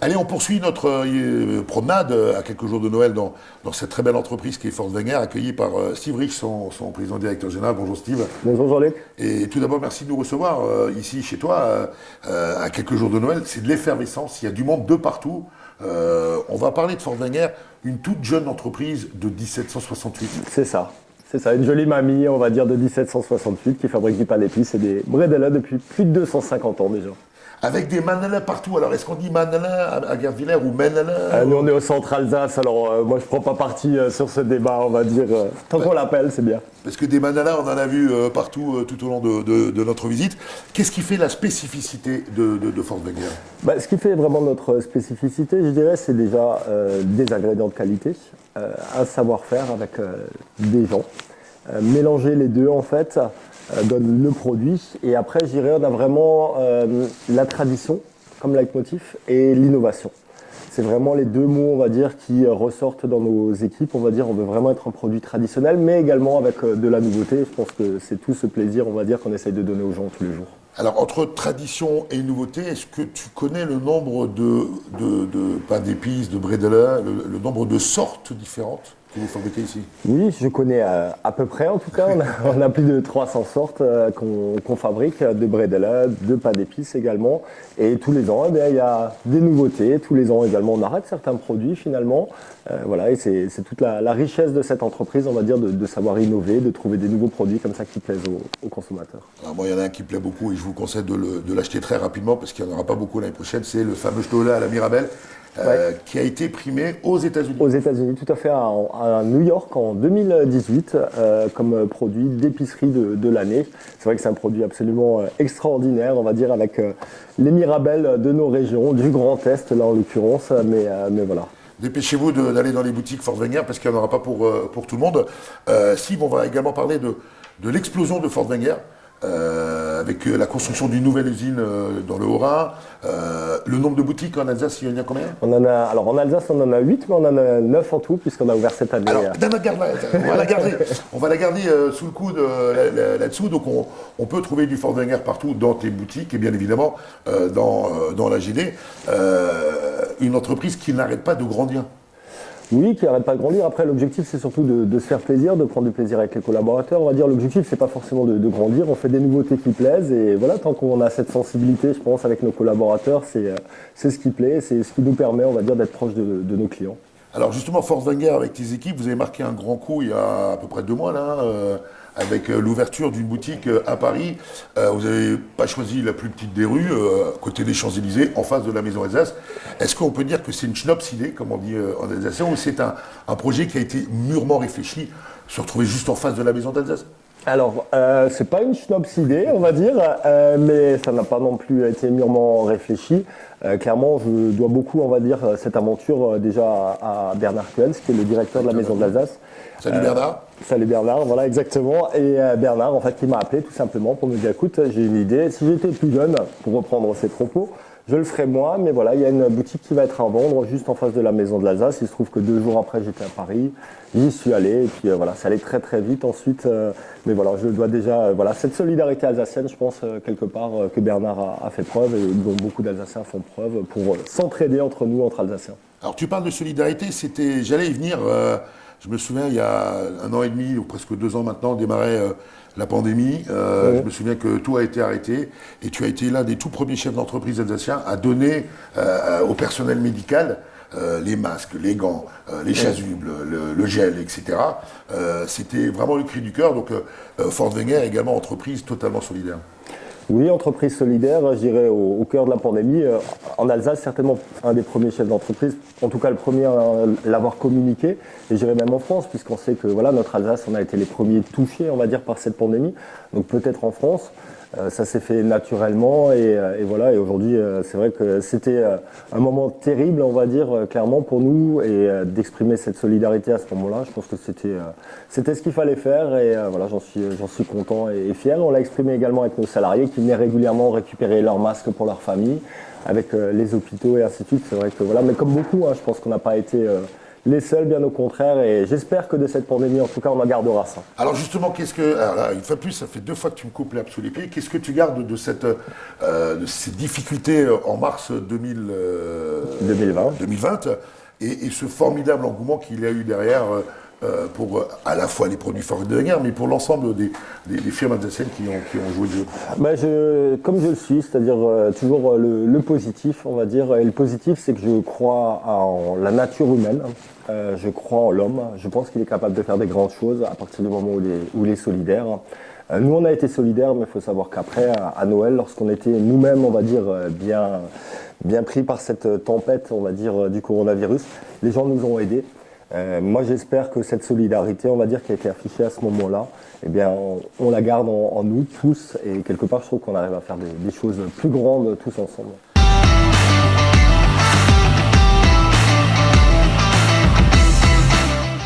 Allez, on poursuit notre promenade à quelques jours de Noël dans cette très belle entreprise qui est Fort Wenger, accueillie par Steve Rich, son président directeur général. Bonjour Steve. Bonjour Jean-Luc. Et tout d'abord, merci de nous recevoir ici chez toi à quelques jours de Noël. C'est de l'effervescence, il y a du monde de partout. On va parler de Fort Wenger, une toute jeune entreprise de 1768. C'est ça, une jolie mamie, on va dire, de 1768 qui fabrique du pain d'épices et des bredela depuis plus de 250 ans déjà. Avec des manelins partout. Alors, est-ce qu'on dit manelin à Guervillers ou menelin Nous, on est au centre Alsace, alors moi, je ne prends pas parti sur ce débat, on va dire. Tant qu'on l'appelle, c'est bien. Parce que des manelins, on en a vu partout tout au long de notre visite. Qu'est-ce qui fait la spécificité de Fort Wenger? Ce qui fait vraiment notre spécificité, je dirais, c'est déjà des ingrédients de qualité, un savoir-faire avec des gens. Mélanger les deux, en fait, donne le produit. Et après, je dirais, on a vraiment la tradition comme leitmotiv et l'innovation. C'est vraiment les deux mots, on va dire, qui ressortent dans nos équipes. On va dire, on veut vraiment être un produit traditionnel, mais également avec de la nouveauté. Je pense que c'est tout ce plaisir, on va dire, qu'on essaye de donner aux gens tous les jours. Alors, entre tradition et nouveauté, est-ce que tu connais le nombre de pain d'épices, de bredela, le nombre de sortes différentes que vous fabriquez ici? Oui, je connais à peu près, en tout cas. On a plus de 300 sortes qu'on fabrique, de bredela, de pain d'épices également. Et tous les ans, il y a des nouveautés. Tous les ans également, on arrête certains produits finalement. Voilà, et c'est toute la richesse de cette entreprise, on va dire, de savoir innover, de trouver des nouveaux produits comme ça qui plaisent aux consommateurs. Alors moi, il y en a un qui me plaît beaucoup et je vous conseille de l'acheter très rapidement parce qu'il n'y en aura pas beaucoup l'année prochaine. C'est le fameux Stola à la Mirabelle. Qui a été primé aux États-Unis. Aux États-Unis, tout à fait, à New York en 2018, comme produit d'épicerie de l'année. C'est vrai que c'est un produit absolument extraordinaire, on va dire, avec les Mirabelles de nos régions, du Grand Est, là en l'occurrence, mais voilà. Dépêchez-vous d'aller dans les boutiques Fort Wenger parce qu'il n'y en aura pas pour tout le monde. Steve, on va également parler de l'explosion de Fort Wenger. Avec la construction d'une nouvelle usine dans le Haut-Rhin. Le nombre de boutiques en Alsace, il y en a combien? Alors en Alsace, on en a 8, mais on en a 9 en tout, puisqu'on a ouvert cette année. Alors, on va la garder sous le coude là-dessous. Donc on peut trouver du Fort Wenger partout dans tes boutiques et bien évidemment dans la GD. Une entreprise qui n'arrête pas de grandir. Oui, qui n'arrête pas de grandir. Après, l'objectif, c'est surtout de se faire plaisir, de prendre du plaisir avec les collaborateurs. On va dire, l'objectif, c'est pas forcément de grandir. On fait des nouveautés qui plaisent. Et voilà, tant qu'on a cette sensibilité, je pense, avec nos collaborateurs, c'est ce qui plaît. C'est ce qui nous permet, on va dire, d'être proche de nos clients. Alors justement, Fort Wenger, avec tes équipes, vous avez marqué un grand coup il y a à peu près 2 mois, là, avec l'ouverture d'une boutique à Paris. Vous n'avez pas choisi la plus petite des rues, côté des Champs-Élysées, en face de la Maison Alsace. Est-ce qu'on peut dire que c'est une Schnapsidee, comme on dit en alsacien, ou c'est un projet qui a été mûrement réfléchi, se retrouver juste en face de la Maison d'Alsace? Alors, c'est pas une Schnapsidee, on va dire, mais ça n'a pas non plus été mûrement réfléchi. Clairement, je dois beaucoup, on va dire, cette aventure déjà à Bernard Kuens, qui est le directeur de la Maison d'Alsace. Salut Bernard. Salut Bernard, voilà exactement. Et Bernard, en fait, qui m'a appelé tout simplement pour me dire, écoute, j'ai une idée. Si j'étais plus jeune, pour reprendre ses propos, je le ferais moi, mais voilà, il y a une boutique qui va être à vendre juste en face de la Maison de l'Alsace. Il se trouve que 2 jours après, j'étais à Paris, j'y suis allé, et puis voilà, ça allait très très vite ensuite. Mais voilà, je dois déjà, voilà, cette solidarité alsacienne, je pense, quelque part, que Bernard a fait preuve, et dont beaucoup d'Alsaciens font preuve, pour s'entraider entre nous, entre Alsaciens. Alors tu parles de solidarité, j'allais y venir, je me souviens, il y a 1 an et demi, ou presque 2 ans maintenant, démarrait la pandémie. Je me souviens que tout a été arrêté et tu as été l'un des tout premiers chefs d'entreprise alsaciens à donner au personnel médical les masques, les gants, les chasubles, le gel, etc. C'était vraiment le cri du cœur. Donc Fort Wenger également entreprise totalement solidaire. Oui, entreprise solidaire, je dirais, au cœur de la pandémie. En Alsace, certainement un des premiers chefs d'entreprise, en tout cas le premier à l'avoir communiqué, et je dirais même en France, puisqu'on sait que voilà, notre Alsace, on a été les premiers touchés, on va dire, par cette pandémie. Donc peut-être en France, ça s'est fait naturellement, et voilà, et aujourd'hui, c'est vrai que c'était un moment terrible, on va dire, clairement pour nous, et d'exprimer cette solidarité à ce moment-là, je pense que c'était ce qu'il fallait faire, et voilà, j'en suis content et fier. On l'a exprimé également avec nos salariés qui venaient régulièrement récupérer leurs masques pour leur famille, avec les hôpitaux et ainsi de suite. C'est vrai que voilà, mais comme beaucoup, hein, je pense qu'on n'a pas été les seuls, bien au contraire. Et j'espère que de cette pandémie, en tout cas, on en gardera ça. Alors justement, alors là, une fois de plus, ça fait 2 fois que tu me coupes l'herbe sous les pieds. Qu'est-ce que tu gardes de ces difficultés en mars 2020 et ce formidable engouement qu'il y a eu derrière pour à la fois les produits forts de guerre, mais pour l'ensemble des firmes alsaciennes qui ont joué le jeu? Comme je le suis, c'est-à-dire toujours le positif, on va dire. Et le positif, c'est que je crois en la nature humaine, je crois en l'homme, je pense qu'il est capable de faire des grandes choses à partir du moment où il est solidaire. Nous, on a été solidaires, mais il faut savoir qu'après, à Noël, lorsqu'on était nous-mêmes, on va dire, bien pris par cette tempête, on va dire, du coronavirus, les gens nous ont aidés. Moi, j'espère que cette solidarité, on va dire, qui a été affichée à ce moment-là, eh bien, on la garde en nous tous. Et quelque part, je trouve qu'on arrive à faire des choses plus grandes tous ensemble.